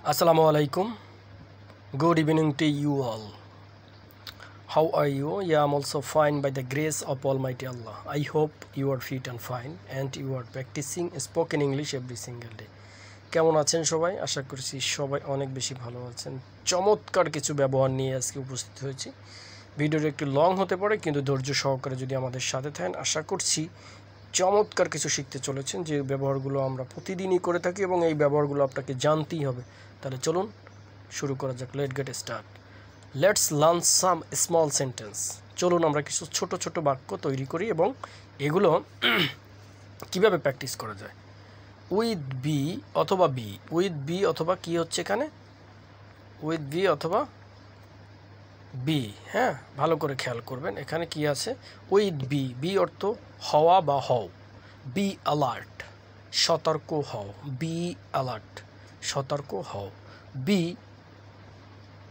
Assalamu alaikum. Good evening to you all. How are you? Yeah, I'm also fine by the grace of Almighty Allah. I hope you are fit and fine and you are practicing spoken English every single day. কেমন আছেন সবাই? আশা করছি সবাই অনেক বেশি ভালো আছেন। চমৎকার কিছু ব্যবহার নিয়ে আজকে উপস্থিত হয়েছি। ভিডিওটা একটু লং হতে পারে কিন্তু ধৈর্য সহকারে যদি আমাদের সাথে থাকেন আশা করছি চমৎকার কিছু শিখতে চলেছেন যে ব্যবহারগুলো আমরা প্রতিদিনই করে থাকি এবং এই ব্যবহারগুলো আপনাকে জানতেই হবে। তাহলে চলুন শুরু করা যাক। Let's learn some small sentence. চলুন আমরা কিছু ছোট ছোট বাক্য তৈরি করি এবং এগুলো কিভাবে প্র্যাকটিস করা যায়। উইথ বি অথবা বি, উইথ বি অথবা কি হচ্ছে এখানে, উইথ বি অথবা বি। হ্যাঁ, ভালো করে খেয়াল করবেন এখানে কি আছে। উইথ বি, বি অর্থ হওয়া বা হও। বি অ্যালার্ট, সতর্ক হও। বি অ্যালার্ট, সতর্ক হও। বি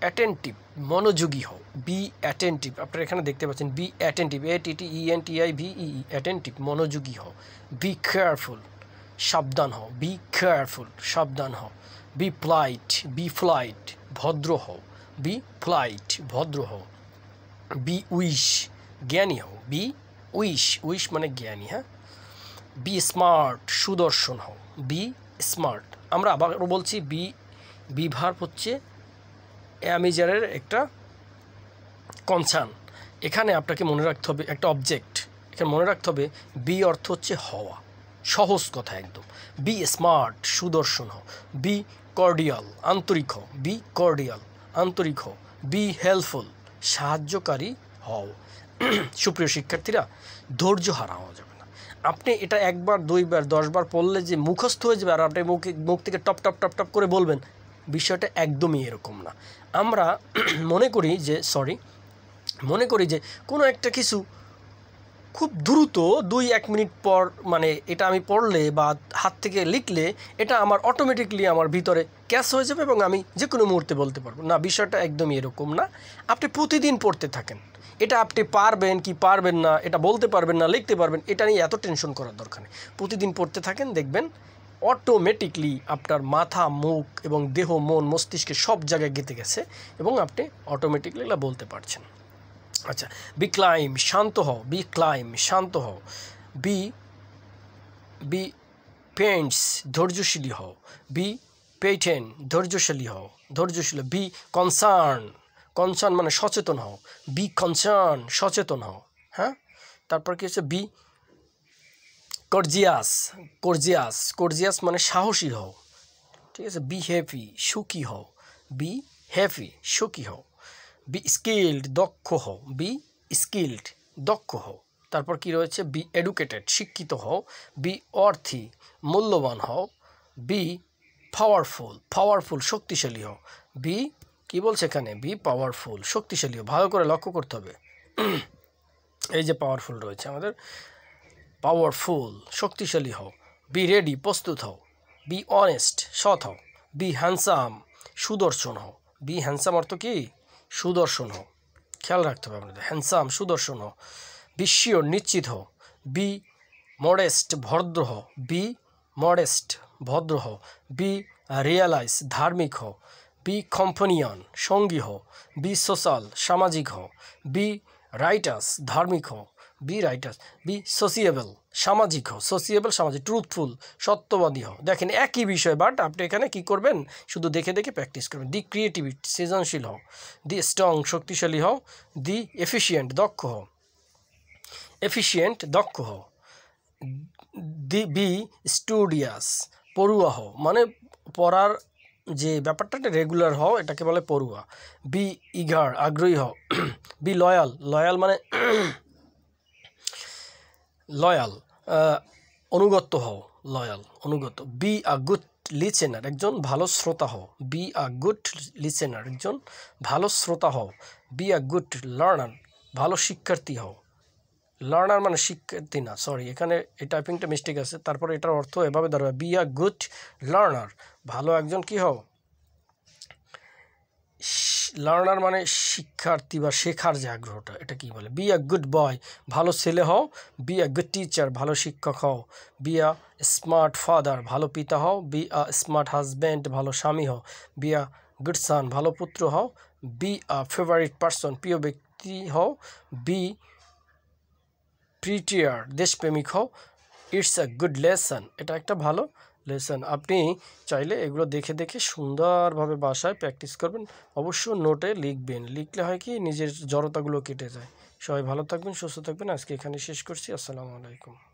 অ্যাটেন্টিভ, মনোযোগী হও। বি অ্যাটেন্টিভ, আপনারা এখানে দেখতে পাচ্ছেন বি অ্যাটেন্টিভ, ATTENTIVE, অ্যাটেন্টিভ, মনোযোগী হও। বি কেয়ারফুল, সাবধান হও। বি কেয়ারফুল, সাবধান হও। বি প্লাইট, বি ফ্লাইট, ভদ্র হও। বি প্লাইট, ভদ্র হও। বি উইশ, জ্ঞানী হও। বি উইশ, উইশ মানে জ্ঞানী। হ্যাঁ। বি স্মার্ট, সুদর্শন হও। Be smart. আমরা আবারও বলছি বি, বি ভার্ব হচ্ছে অ্যামিজারের একটা কনসার্ন। এখানে আপনাকে মনে রাখতে হবে একটা অবজেক্ট, এখানে মনে রাখতে হবে বি অর্থ হচ্ছে হওয়া, সহজ কথা একদম। বি স্মার্ট, সুদর্শন হও। বি কর্ডিয়াল, আন্তরিক হও। বি কর্ডিয়াল, আন্তরিক হও। বি হেল্পফুল, সাহায্যকারী হও। সুপ্রিয় শিক্ষার্থীরা, ধৈর্য হারানো যাবে না। আপনি এটা একবার, দুইবার, 10 বার পড়লে যে মুখস্থ হয়ে যাবে আর আপনি মুখ থেকে টপ টপ টপ টপ করে বলবেন, বিষয়টা একদমই এরকম না। আমরা মনে করি যে কোনো একটা কিছু খুব দ্রুত 2-1 মিনিট পর, মানে এটা আমি পড়লে বা হাত থেকে লিখলে এটা আমার অটোমেটিকলি আমার ভিতরে ক্যাচ হয়ে যাবে এবং আমি যে কোনো মুহূর্তে বলতে পারবো না। বিষয়টা একদমই এরকম না। আপনি প্রতিদিন পড়তে থাকেন, এটা আপনি পারবেন কি পারবেন না, এটা বলতে পারবেন না লিখতে পারবেন, এটা নিয়ে এত টেনশন করার দরকার নেই। প্রতিদিন পড়তে থাকেন, দেখবেন অটোমেটিকলি আপনার মাথা, মুখ এবং দেহ, মন, মস্তিষ্কে সব জায়গায় গেঁথে গেছে এবং আপনি অটোমেটিকলি এগুলো বলতে পারছেন। আচ্ছা, বি ক্লাইম, শান্ত হও। বি ক্লাইম, শান্ত হও। বি বি পেন্টস, ধৈর্যশীলী হও। বি পেটেন, ধৈর্যশীলী হও, ধৈর্যশীল। বি কনসার্ন, কনসার্ন মানে সচেতন হও। বি কনসার্ন, সচেতন হও। হ্যাঁ, তারপর কি হচ্ছে বি কর্জিয়াস, কর্জিয়াস, কর্জিয়াস মানে সাহসী হও। ঠিক আছে। বি হ্যাপি, সুখী হও। বি হ্যাপি, সুখী হও। বি স্কিল্ড, দক্ষ হও। বি স্কিল্ড, দক্ষ হও। তারপর কি রয়েছে, বি এডুকেটেড, শিক্ষিত হও। বি অর্থি, মূল্যবান হও। বি পাওয়ারফুল, পাওয়ারফুল, শক্তিশালী হও। বি কি বলছে এখানে, বি পাওয়ারফুল, শক্তিশালী হও। ভালো করে লক্ষ্য করতে হবে, এই যে পাওয়ারফুল রয়েছে আমাদের, পাওয়ারফুল, শক্তিশালী হও। বি রেডি, প্রস্তুত হও। বি অনেস্ট, সৎ হও। বি হ্যান্ডসাম, সুদর্শন হও। বি হ্যান্ডসাম অর্থ কি, সুদর্শন হও। খেয়াল রাখতে হবে আপনাদের, হ্যান্ডসাম, সুদর্শন হও। বি শিওর, নিশ্চিত হও। বি মডেস্ট, ভদ্র হও। বি মডেস্ট, ভদ্র হও। বি রিয়ালাইজ, ধার্মিক হও। বি কম্পানিয়ন, সঙ্গী হও। বি সোশ্যাল, সামাজিক হও। বি রাইটাস, ধার্মিক হও। বি রাইটাস। বি সোসিয়েবল, সামাজিক হও। সোসিয়েবল, সামাজিক। ট্রুথফুল, সত্যবাদী হও। দেখেন একই বিষয়, বাট আপনি এখানে কি করবেন, শুধু দেখে দেখে প্র্যাকটিস করবেন। দি ক্রিয়েটিভ, সৃজনশীল হও। দি স্ট্রং, শক্তিশালী হও। দি এফিশিয়েন্ট, দক্ষ হও। এফিশিয়েন্ট, দক্ষ হও। দি বি স্টুডিয়াস, পড়ুয়া হও, মানে পড়ার যে ব্যাপারটা রেগুলার হও, এটাকে বলে পড়ুয়া। বি ইগার, আগ্রহী হও। বি লয়াল, লয়াল মানে লয়াল, অনুগত হও। লয়াল, অনুগত। বি আ গুড লিসেনার, একজন ভালো শ্রোতা হও। বি আ গুড লিসেনার, একজন ভালো শ্রোতা হও। বি আ গুড লার্নার, ভালো শিক্ষার্থী হও। লার্নার মানে শিক্ষার্থী না, সরি, এখানে এই টাইপিংটা মিস্টেক আছে। তারপরে এটার অর্থ এভাবে দাঁড়াবে, বি আ গুড লার্নার, ভালো একজন কি হও, লার্নার মানে শিক্ষার্থী বা শেখার যে আগ্রহটা, এটা কি বলে? বি আ গুড বয়, ভালো ছেলে হও। বি আ গুড টিচার, ভালো শিক্ষক হও। বি আ স্মার্ট ফাদার, ভালো পিতা হও। বি আ স্মার্ট হাজব্যান্ড, ভালো স্বামী হও। বি আ গুড সান, ভালো পুত্র হও। বি আ ফেভারিট পারসন, প্রিয় ব্যক্তি হও। বি প্রিটিয়ার, দেশপ্রেমিক হও। ইটস আ গুড লেসন, এটা একটা ভালো লেসন। আপনি চাইলে এগুলো দেখে দেখে সুন্দরভাবে বাসায় প্র্যাকটিস করবেন, অবশ্য নোটে লিখবেন। লিখলে হয় কি নিজের জড়তাগুলো কেটে যায়। সবাই ভালো থাকবেন, সুস্থ থাকবেন। আজকে এখানে শেষ করছি। আসসালামু আলাইকুম।